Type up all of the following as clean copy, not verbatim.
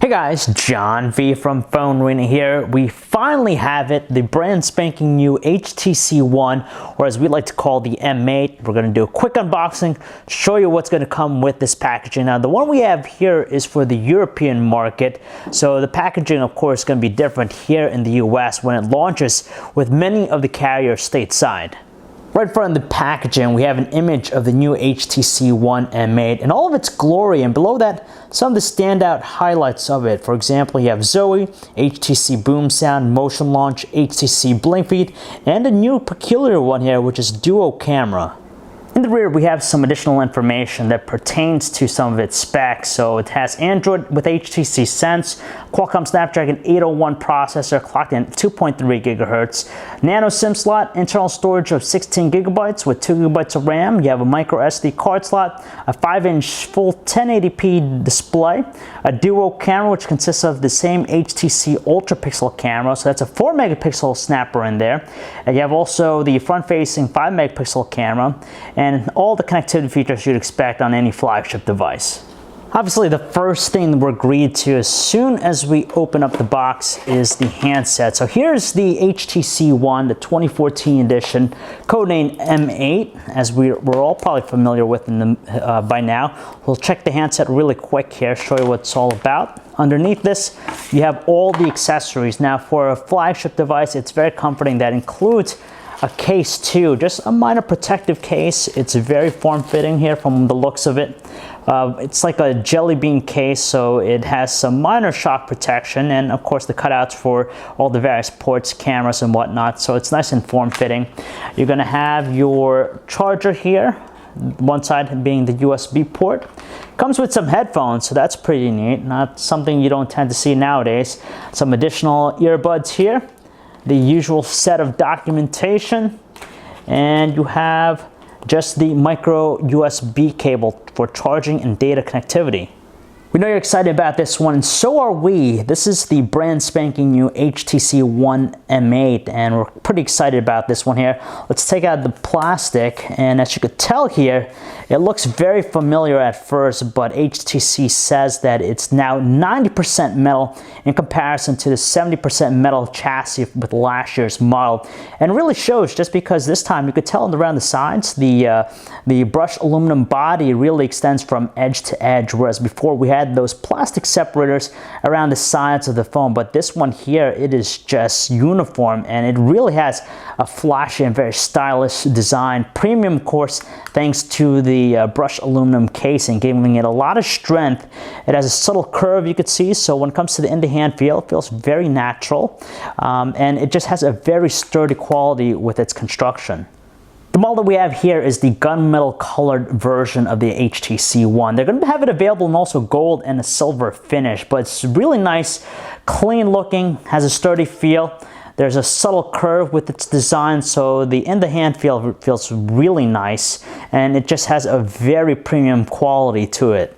Hey guys, John V from PhoneArena here. We finally have it, the brand spanking new HTC One, or as we like to call the M8. We're going to do a quick unboxing, show you what's going to come with this packaging. Now the one we have here is for the European market, so the packaging of course is going to be different here in the US when it launches with many of the carriers stateside. Right in front of the packaging, we have an image of the new HTC One M8 in all of its glory, and below that, some of the standout highlights of it. For example, you have Zoe, HTC Boom Sound, Motion Launch, HTC Blink Feed, and a new peculiar one here, which is Duo Camera. In the rear, we have some additional information that pertains to some of its specs. So it has Android with HTC Sense, Qualcomm Snapdragon 801 processor clocked in 2.3 GHz, nano SIM slot, internal storage of 16 GB with 2 GB of RAM. You have a micro SD card slot, a 5-inch full 1080p display, a duo camera which consists of the same HTC ultra pixel camera, so that's a 4 megapixel snapper in there. And you have also the front-facing 5 megapixel camera, and all the connectivity features you'd expect on any flagship device. Obviously, the first thing we're greeted to as soon as we open up the box is the handset. So here's the HTC One, the 2014 edition, codenamed M8, as we're all probably familiar with by now. We'll check the handset really quick here, show you what it's all about. Underneath this, you have all the accessories. Now, for a flagship device, it's very comforting. That includes a case too, just a minor protective case. It's very form-fitting here from the looks of it. It's like a jelly bean case, so it has some minor shock protection, and of course the cutouts for all the various ports, cameras and whatnot, so it's nice and form-fitting. You're gonna have your charger here, one side being the USB port. Comes with some headphones, so that's pretty neat, not something you don't tend to see nowadays. Some additional earbuds here, the usual set of documentation, and you have just the micro USB cable for charging and data connectivity. We know you're excited about this one, and so are we. This is the brand spanking new HTC One M8, and we're pretty excited about this one here. Let's take out the plastic, and as you could tell here, it looks very familiar at first, but HTC says that it's now 90% metal in comparison to the 70% metal chassis with last year's model. And it really shows, just because this time you could tell around the sides, the brushed aluminum body really extends from edge to edge, whereas before we had those plastic separators around the sides of the phone. But this one here, it is just uniform, and it really has a flashy and very stylish design. Premium, of course, thanks to the brushed aluminum casing, giving it a lot of strength. It has a subtle curve you could see, so when it comes to the in-the-hand feel, it feels very natural, and it just has a very sturdy quality with its construction. The model that we have here is the gunmetal colored version of the HTC One. They're going to have it available in also gold and a silver finish, but it's really nice, clean looking, has a sturdy feel. There's a subtle curve with its design, so the in-the-hand feel feels really nice, and it just has a very premium quality to it.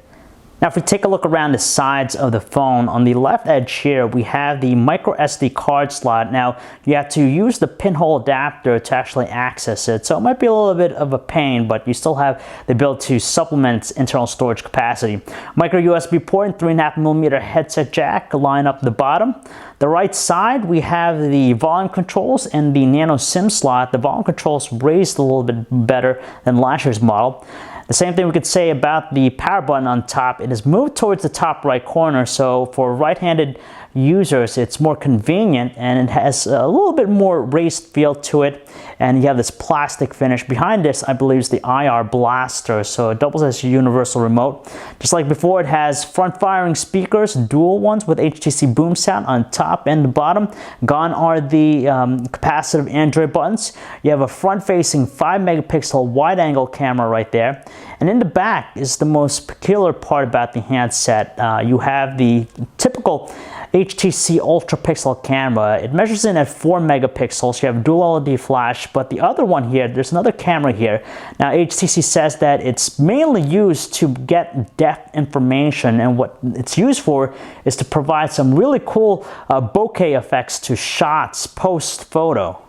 Now, if we take a look around the sides of the phone, on the left edge here, we have the micro SD card slot. Now, you have to use the pinhole adapter to actually access it, so it might be a little bit of a pain, but you still have the ability to supplement its internal storage capacity. Micro USB port and 3.5mm headset jack line up the bottom. The right side, we have the volume controls and the nano SIM slot. The volume controls raised a little bit better than last year's model. The same thing we could say about the power button on top. It is moved towards the top right corner, so for right-handed users it's more convenient, and it has a little bit more raised feel to it, and you have this plastic finish. Behind this, I believe, is the IR blaster, so it doubles as a universal remote. Just like before, it has front-firing speakers, dual ones with HTC Boom Sound on top and the bottom. Gone are the capacitive Android buttons. You have a front-facing 5 megapixel wide-angle camera right there. And in the back is the most peculiar part about the handset. You have the typical HTC ultra pixel camera. It measures in at 4 megapixels. You have dual LED flash, but the other one here, there's another camera here. Now, HTC says that it's mainly used to get depth information, and what it's used for is to provide some really cool bokeh effects to shots post-photo.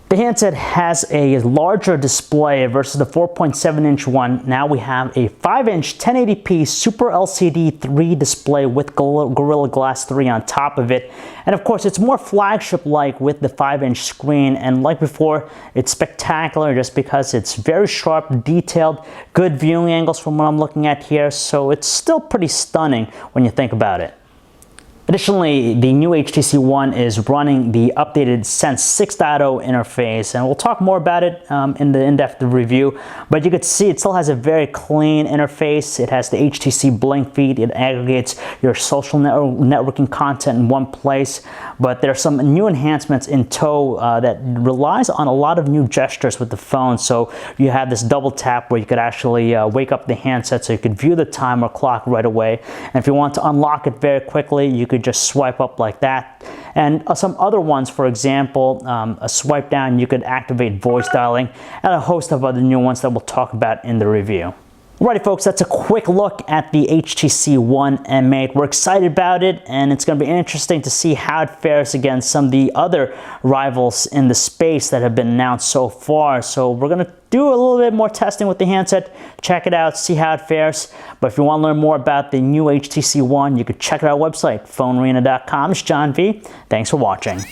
The handset has a larger display versus the 4.7-inch one. Now we have a 5-inch 1080p Super LCD 3 display with Gorilla Glass 3 on top of it. And of course, it's more flagship-like with the 5-inch screen. And like before, it's spectacular just because it's very sharp, detailed, good viewing angles from what I'm looking at here. So it's still pretty stunning when you think about it. Additionally, the new HTC One is running the updated Sense 6.0 interface, and we'll talk more about it in the in-depth review, but you could see it still has a very clean interface. It has the HTC Blink feed. It aggregates your social networking content in one place, but there are some new enhancements in tow that relies on a lot of new gestures with the phone. So you have this double tap where you could actually wake up the handset so you could view the timer clock right away, and if you want to unlock it very quickly, you could just swipe up like that. And some other ones, for example, a swipe down, you could activate voice dialing, and a host of other new ones that we'll talk about in the review. Alrighty folks, that's a quick look at the HTC One M8. We're excited about it, and it's going to be interesting to see how it fares against some of the other rivals in the space that have been announced so far. So we're going to do a little bit more testing with the handset, check it out, see how it fares. But if you want to learn more about the new HTC One, you can check out our website, PhoneArena.com. It's John V. Thanks for watching.